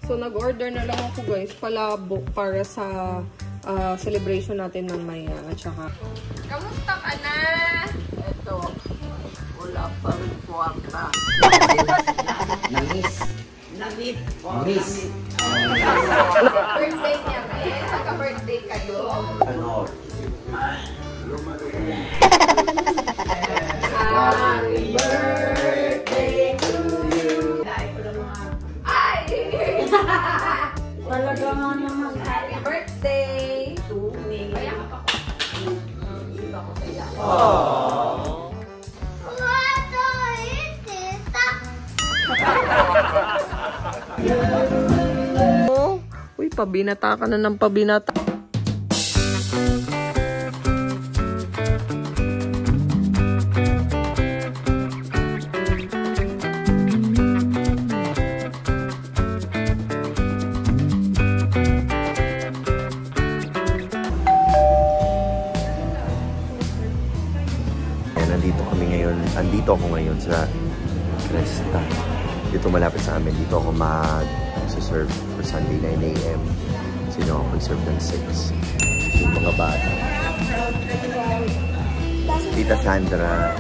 So, nag-order na lang ako guys, palabok para sa celebration natin mamaya. At saka, kamusta ka na? Ito, wala pa rin po ang ta. Namiss. Birthday niya, eh. Pagka-birthday kayo. Ano? Happy birthday to you. Ay! Talaga nga naman. Happy birthday to me. Kaya ka pa ko. Iba ko kaya. Aww. Oh, uy, pabinata ka na ng pabinata. Andito ako ngayon sa Cresta. Dito malapit sa amin. Dito ako mag-serve for Sunday 9 AM. Sino ako mag-serve ng 6. Yung mga bata. Tita Sandra.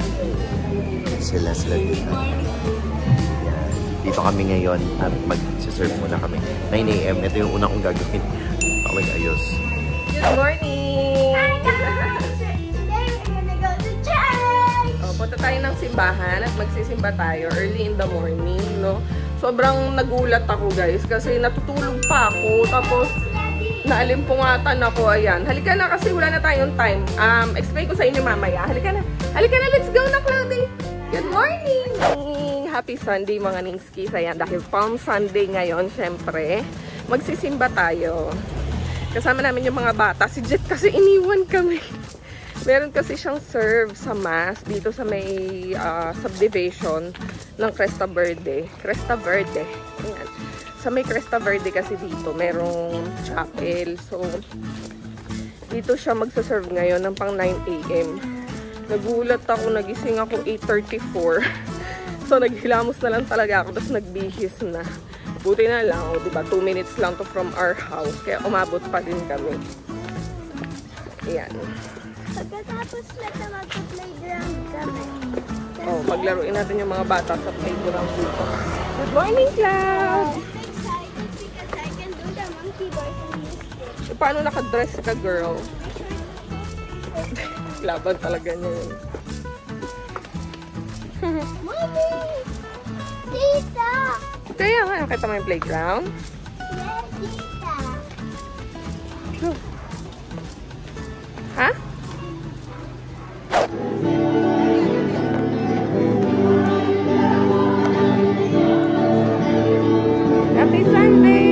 Sila dito. Yan. Dito kami ngayon at mag-serve muna kami. 9 AM. Ito yung una kong gagawin. Ako mag-ayos. Good morning! Punta tayo ng simbahan at magsisimba tayo early in the morning, no? Sobrang nagulat ako, guys, kasi natutulog pa ako, tapos naalimpungatan ako, ayan. Halika na kasi wala na tayong time. Explain ko sa inyo mamaya. Halika na, let's go na, Cloudy! Good morning! Happy Sunday, mga Ningskis. Ayan, dahil Palm Sunday ngayon, syempre, magsisimba tayo. Kasama namin yung mga bata. Si Jet kasi iniwan kami. Meron kasi siyang serve sa mass dito sa may subdivision ng Cresta Verde. Cresta Verde. Ayan. Sa may Cresta Verde kasi dito, merong chapel. So, dito siya magsaserve ngayon ng pang 9 AM. Nagulat ako, nagising ako 8:34. So, naghilamos na lang talaga ako, tapos nagbihis na. Buti na lang, diba, 2 minutes lang to from our house. Kaya umabot pa din kami. Ayan. Pagkatapos na mag-playground kami. Oh, paglaruin natin yung mga bata sa playground dito. Good morning, Cloud! I'm excited because I can do the monkey bars and use it. Paano nakadress ka, girl? Laban talaga niya yun. Mommy! Tita! Kaya nga, nakita mo yung playground? Yes, tita! Ha? Happy Sunday!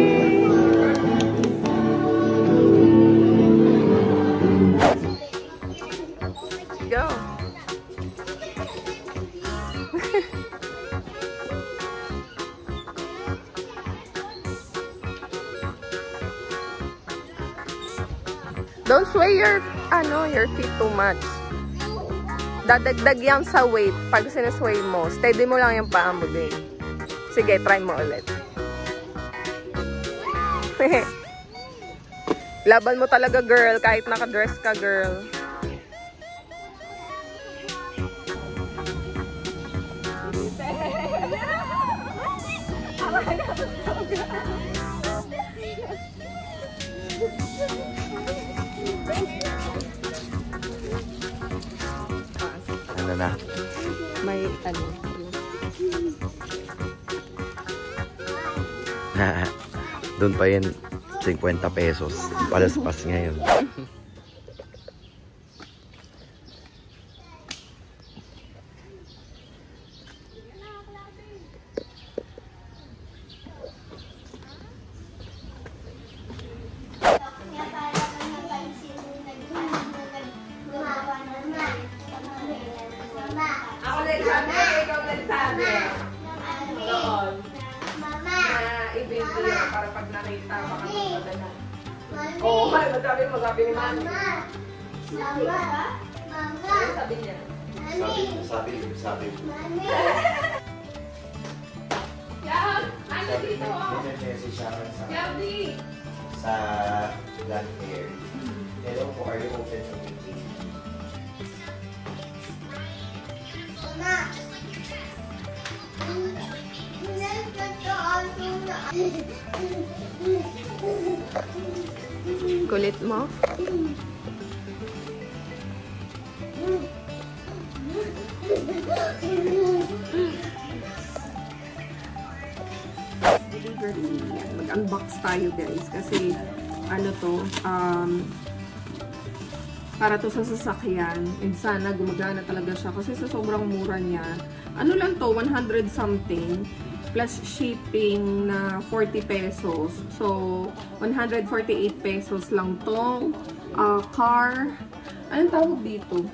Go! Don't sway your feet too much. Dadagdag yan sa weight pag sinasway mo. Steady mo lang yung paa mo din. Sige, try mo ulit. Laban mo talaga, girl, kahit nakadress ka, girl. Ano na? May Doon pa yun 50 pesos. Palaspas ngayon. Ako nagsabi, ikaw nagsabi. Doon. Na i-video para pag nakita, baka magpadala. Oo, magsabi ni Mami. Ano sabi niya? Sabi. Yeah, ano Sabi, may message siya sa Land Fair. Hello po, are you open to meeting? Kulit mo? Delivery. Mag-unbox tayo guys kasi ano to, para to sa sasakyan and sana gumagana talaga siya kasi sa sobrang mura niya. Ano lang to, 100 something plus shipping na 40 pesos. So, 148 pesos lang to. Car, anong tawag dito?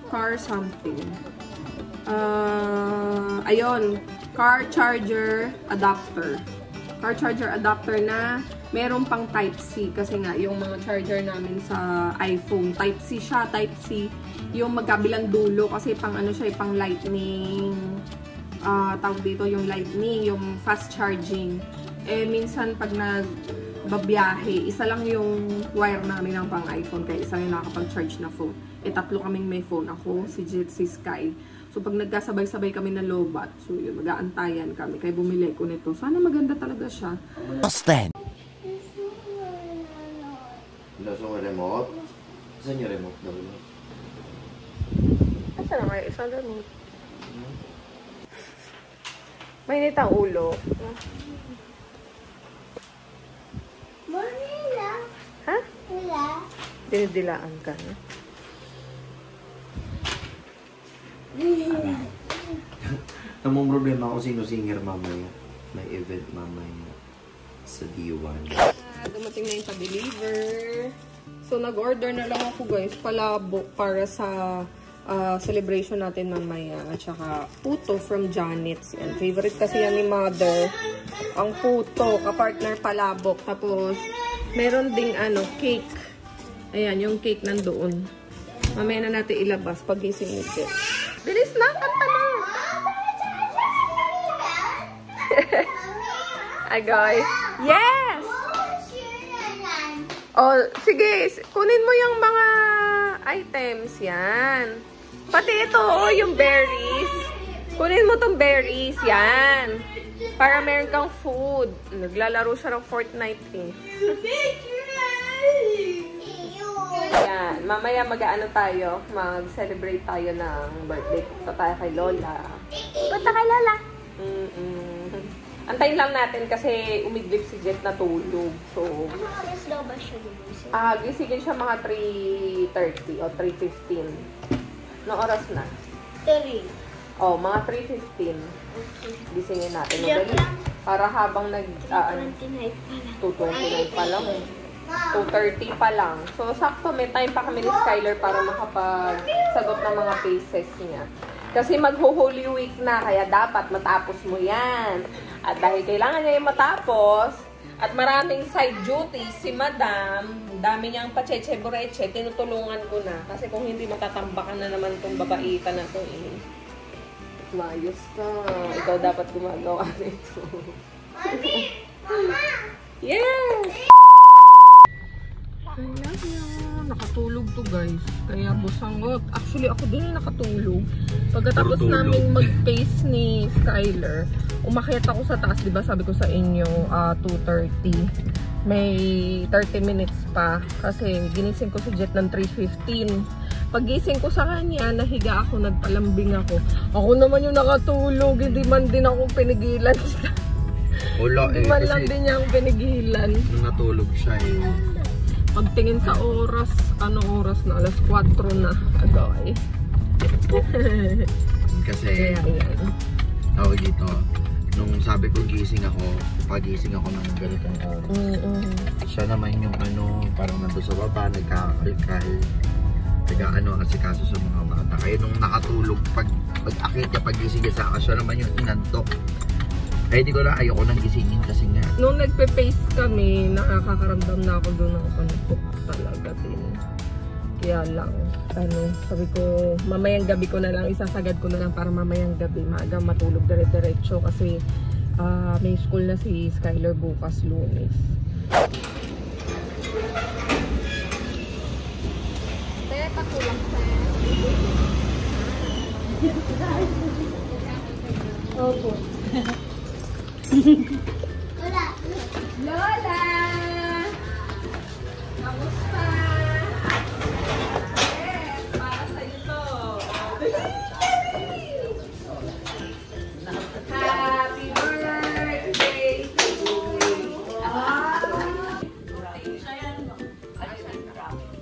Car something. Ayun, car charger adapter. Car charger adapter na meron pang Type-C kasi nga yung mga charger namin sa iPhone, Type-C siya, Type-C yung magkabilang dulo kasi pang ano siya, pang lightning, tawag dito yung lightning, yung fast charging. Eh minsan pag nagbabiyahe, isa lang yung wire namin ng pang iPhone kaya isa yung nakakapag-charge na phone. Eh tatlo kaming may phone, ako, si Jet, si Sky. So, pag nagkasabay-sabay kami na lobat, so yun, mag-aantayan kami. Kaya bumili ko nito. Sana maganda talaga siya. Austin! Lasong remote? Saan yung remote na remote? Asa na kayo? Isang remote. Mainit ang ulo. Manila. Ha? Wala. Dinidilaan ka na. Namang problema kung sino singer mamaya. May event mamaya sa D1. Dumating na yung pa-deliver. So, nag-order na lang ako guys. Palabok para sa celebration natin mamaya. At saka puto from Janet's. Yan. Favorite kasi yan ni Mother. Ang puto, kapartner palabok. Tapos, meron ding cake. Ayan, yung cake nandoon. Mamaya na natin ilabas pag gising ni Jet. Bilis na! Kanta na! Agoy. Yes! Oh, sige. Kunin mo yung mga items yan. Pati ito, oh, yung berries. Kunin mo tong berries. Yan. Para meron kang food. Naglalaro siya ng Fortnite eh. Yan. Mamaya mag-ano tayo. Mag-celebrate tayo ng birthday. Punta tayo kay Lola. Punta kay Lola. Antayin lang natin kasi umidlip si Jet na tulog. So, Ano oras daw ba siya gumising? gisingin siya mga 3:30 o 3:15. Anong oras na? 3. Oh, mga 3:15. Okay. Gisingin natin. Joke Madali. lang. Para habang 29 pala. 2:29 pa lang eh. 2:30 pa lang. So, sakto may time pa kami ni Skyler para makapagsagot ng mga cases niya. Kasi magho-Holy Week na, kaya dapat matapos mo yan. At dahil kailangan niya yung matapos, at maraming side duties, si Madam, dami niyang pacheche-boreche, tinutulungan ko na. Kasi kung hindi, matatambakan na naman itong babaitan na ito eh. Mayos ka. Ikaw dapat gumagawa nito. Yes! I love you. Nakatulog to guys. Kaya busangot. Actually, ako din nakatulog. Pagkatapos namin mag-pace ni Skyler, umakyat ako sa taas. Diba sabi ko sa inyo, 2:30. May 30 minutes pa. Kasi ginising ko si Jet ng 3:15. Pag-gising ko sa kanya, nahiga ako, nagpalambing ako. Ako naman yung nakatulog. Hindi man din ako pinigilan. Wala Hindi man lang din niya akong pinigilan. natulog siya eh. Pagtingin sa oras, anong oras na? Alas 4 na. Agay. Kasi, tawag dito, nung sabi ko gising ako, pagising ako ng ganitong oras. Siya naman yung parang nandun sa baba, asikaso sa mga bata. Kaya nung nakatulog, pag-akit niya, pagising niya sa akin, siya naman yung inantok. Kaya di ko na ayoko nang gisingin kasi nga. Nung nagpe-pace kami, nakakaramdam na ako doon ng panupok talaga din. Kaya lang, sabi ko, mamayang gabi ko na lang, isasagad ko na lang para mamayang gabi, maaga matulog dire-diretso kasi may school na si Skylar bukas Lunes. Teka, kulang pa. Opo. Wala. Lola! Kamusta? Yes, para sa'yo to. Happy birthday to you.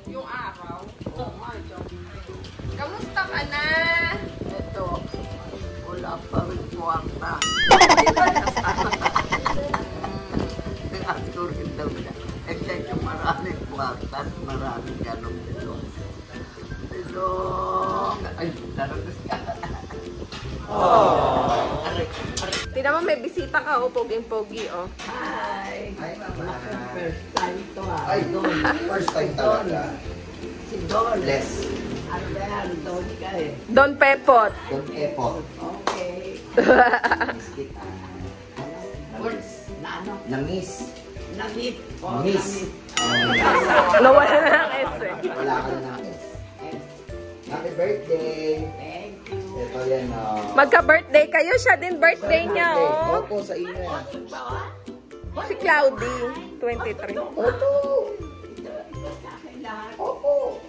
Yung araw? Kamusta ka na? Ito, wala pa rin kwarta. Ako rin daw na. Kasi maraming kwarta, maraming ganong bilong. Bilong! Ay, naragas ka. Tingnan mo, may bisita ka, oh. Poging-pogi, oh. Hi! Hi, Mama. First time to ha. Ay, first time talaga. Si Don. Bless. Ano ba yan? Don ka eh. Don Pepot. Kung epo. Okay. Miss kita. Words na ano? Na-miss. Na-meet. Miss. Nawala na ng S, eh. Wala ka na ng S. Happy birthday! Thank you. Ito yan, Magka-birthday kayo. Siya din birthday niya, oh. Opo, sa inyo yan. Si Cloudy, 23. Opo! Opo!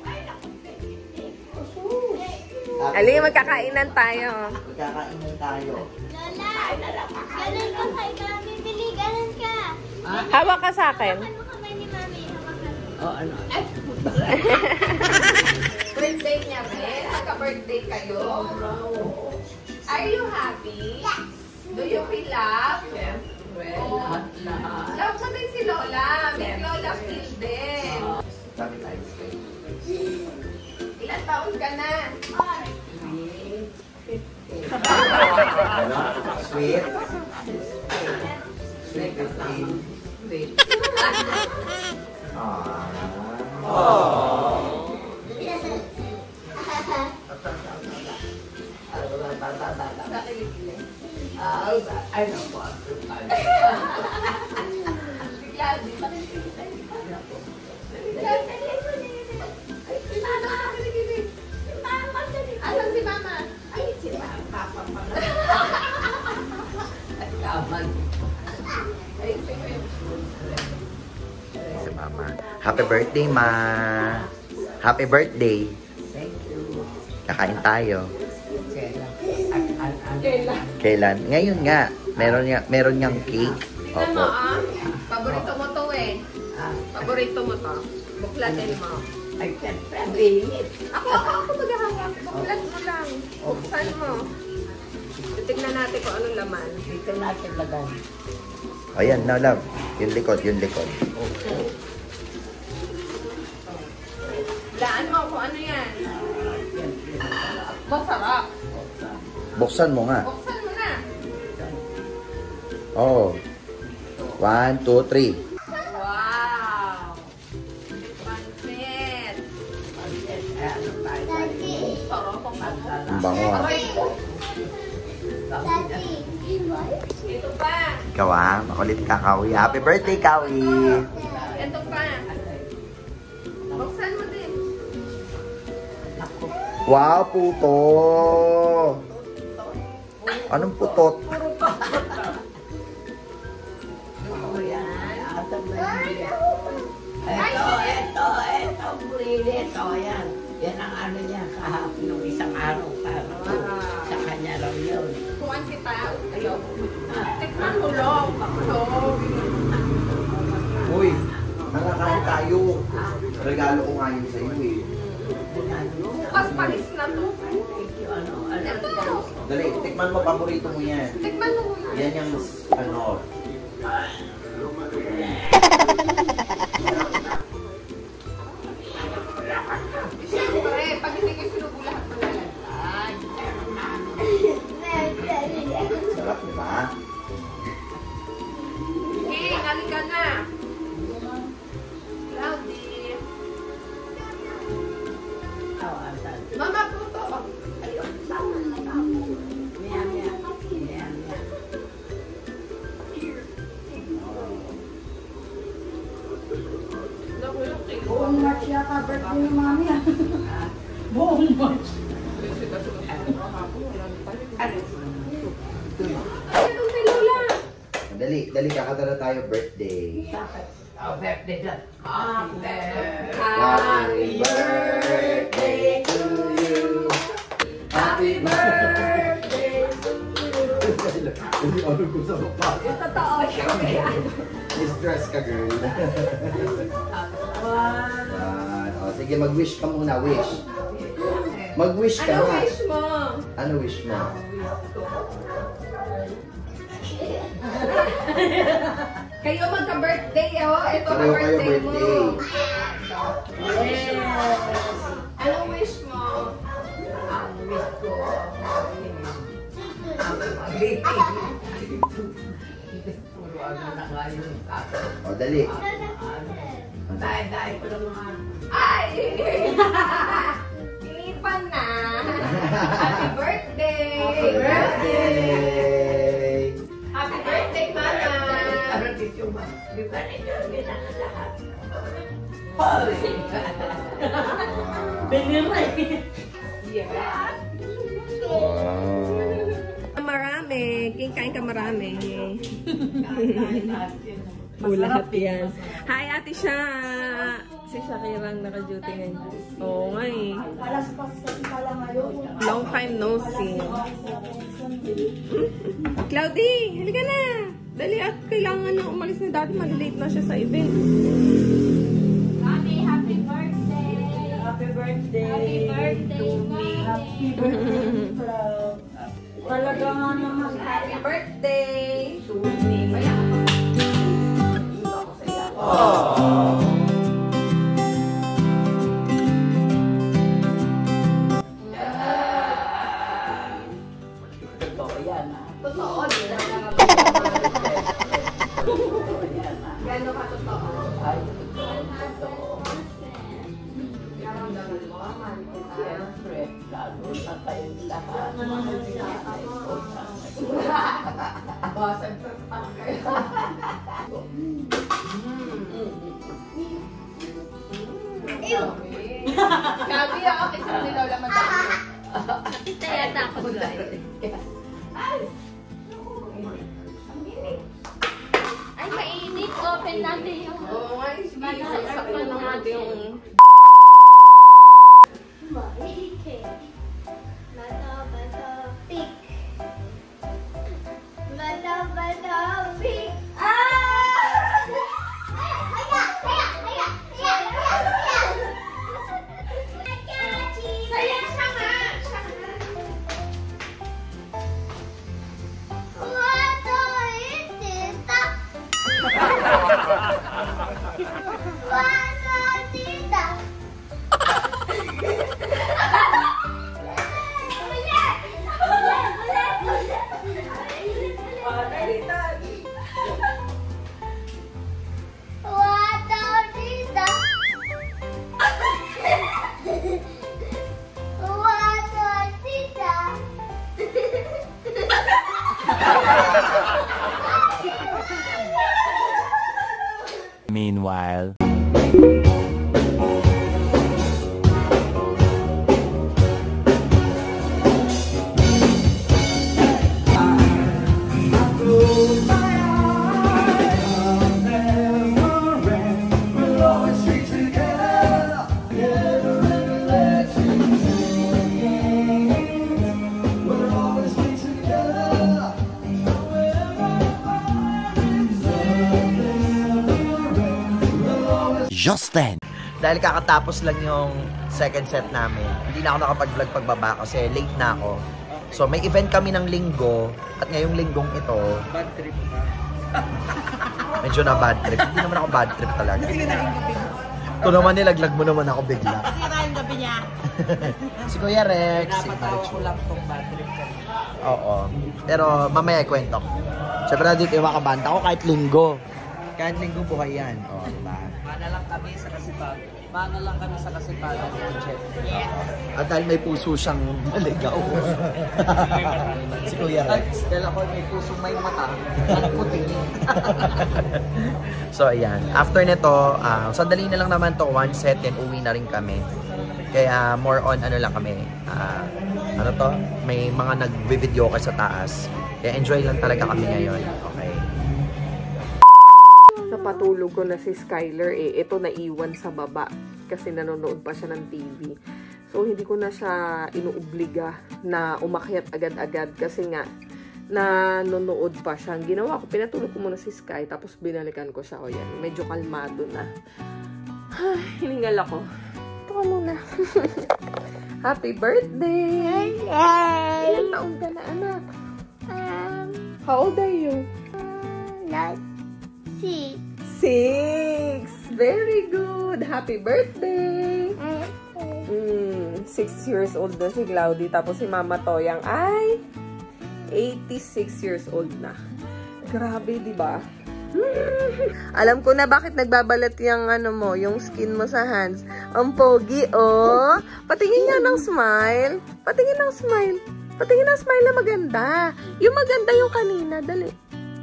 Ali, magkakainan tayo. Magkakainan tayo. Lola, ganun ka kay Mami. Bili, ganun ka. Hawak ka sa akin. Hawakan mo kamay ni Mami. Hawakan mo. Oh, ano? Birthday niya, Ben. Magka-birthday kayo. Are you happy? Yes. Do you feel love? Well, lahat. Love mo din si Lola. May Lola feel din. Sabi tayo sa kayo. Ilan taon ka na? Sweet. Sweet 15. Wait. I don't want to. Asan si Mama? Ay, si Papa pala. At kaman. Ay, sige. Si Mama. Happy birthday, Ma! Happy birthday! Thank you. Kakain tayo. Kailan? Kailan? Ngayon nga. Meron niyang cake. Tingnan mo, Opo. ah. Paborito mo to, eh. Paborito mo to. Buklatin mo. I can't believe it. Ako maghahawak. Buklat mo lang. Buksan mo. Titignan natin kung anong laman. Dito natin lagay. Ayan, now love. Yung likod, yung likod. Laan mo kung ano yan. Masarap. Buksan mo nga. Buksan mo na. Oh. 1, 2, 3. Wow. Pansit. Ano tayo? Daddy. Sarap ang ano. Ang bango ah. Aray ko. Daddy. Ito pa. Ikaw ah. Makulit ka, Kawi. Happy birthday, Kawi! Ito pa. Buksan mo din. Wow, puto! Anong putot? Oh, yan. Atam na yan. Ito, bulilit. O, yan. Yan ang ano niya kahapon nung isang araw pa. Sa kanya raw yun. Kuhan kita. Ayaw. Tikman mo lang. Uy, nakakain tayo. Regalo ko nga yun sa iyo eh. Bukas palis na to. Ito. Dali, tikman mo, paborito mo yan. Tikman mo muna. Yan yung, ano, Siyempre, pag hindi ko sinubo lahat mo na yan. sarap, di ba? Okay, halika na. Cloudy. Mama, puto. Ayun, sama. Buong March yata birthday ni Mami. Buong March. Dali, kakanta na tayo birthday. Birthday na. Happy birthday to you. Happy birthday to you. Hindi ano ko sa baba. Totoo siya. Stress ka, girl. O, sige, mag-wish ka muna. Wish. Mag-wish ka Ano na. wish mo? Ano wish mo? Kayo magka-birthday, oh. Ito Pareho na kayo birthday mo. birthday. Yes. Anong wish mo? Ang wish ko. Puro ano na ngayon sa akin. O, dali. Dahil ko lang mga... Ay! Inipan na. Happy birthday! Happy birthday! Happy birthday, Mama! Ano dito ba? Di ba ninyo lahat? Marami. Kain ka marami. Lahat yan. Hi, Ate Sha! Si Shakira ang naka-duty ngayon. Oo nga eh. Alas pas kasi pala ngayon. Long time no see. Cloudy, halika na! Dali at kailangan na umalis ni Daddy. Malilate na siya sa event. Mami, happy birthday! Happy birthday. Happy birthday, Mami! Happy birthday, Cloud. Talaga nga naman. Happy birthday! Totoo yan ah. Totoo, di na Gano'n ka totoo? Ay, totoo. Naramdaman mo, mahal kita. Siyempre, lalo na kayong lahat. Basag sa pangkay. Gabi ako, kasi ni Lola madami. Kaya takot ka. Ay, mainit. Open natin yung... Oo nga, isip na lang natin yung... Maike. Bata, pig. Bata, pig. Sayang siya nga. Meanwhile. Just then. Dahil kakatapos lang yung second set namin, hindi na ako nakapag-vlog pagbaba kasi late na ako. So may event kami ng linggo at ngayong linggong ito, Bad trip ba? medyo na bad trip. Hindi naman ako bad trip talaga. Ito naman nilaglag mo naman ako bigla. Kasi na yung gabi niya. Si Kuya Rex, si Napatawa Marichu. ko lang tong bad trip ka. Oo. Pero mamaya ikwento ko. Siyempre dito yung makabanta ko kahit linggo. Kahit linggo buhay yan. Oo, diba? Mana lang kami sa Kasipag. Mana lang kami sa kasipagan ng Jet. At dahil may puso siyang maligaw. Si Kuya Rex. Dahil ako may puso may mata. At puti. So, ayan. After nito, sandali na lang naman to, one set, and uwi na rin kami. Kaya more on ano lang kami. Ano to? May mga nag-video ka sa taas. Kaya enjoy lang talaga kami ngayon. Okay. Napatulog ko na si Skyler ito naiwan sa baba kasi nanonood pa siya ng TV. So hindi ko na siya inuobliga na umakyat agad-agad kasi nga nanonood pa siya. Ang ginawa ko, pinatulog ko muna si Sky tapos binalikan ko siya. O yan, medyo kalmado na. Hiningal ako. Ito ka muna. Happy birthday! Ilang taon ka na, anak? How old are you? Not 6. 6! Very good! Happy birthday! 6 years old na si Cloudy. Tapos si Mama Toyang ay 86 years old na. Grabe, di ba? Alam ko na bakit nagbabalat yung ano mo, yung skin mo sa hands. Ang pogi, oh! Patingin nga ng smile. Patingin ng smile. Patingin ng smile na maganda. Yung maganda yung kanina. Dali.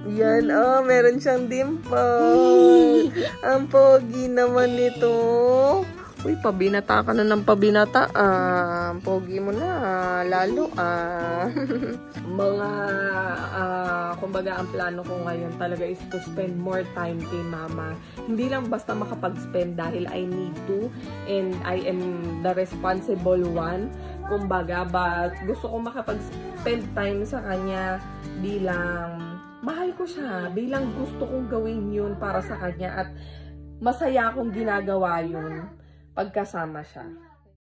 Yan, oh, meron siyang dimple. Ang pogi naman nito. Uy, pabinata ka na ng pabinata. Ang pogi mo na, lalo. Mga, kumbaga, ang plano ko ngayon talaga is to spend more time kay Mama. Hindi lang basta makapag-spend dahil I need to and I am the responsible one. Kumbaga, but gusto ko makapag-spend time sa kanya bilang mahal ko siya, bilang gusto kong gawin yun para sa kanya at masaya akong ginagawa yun pagkasama siya.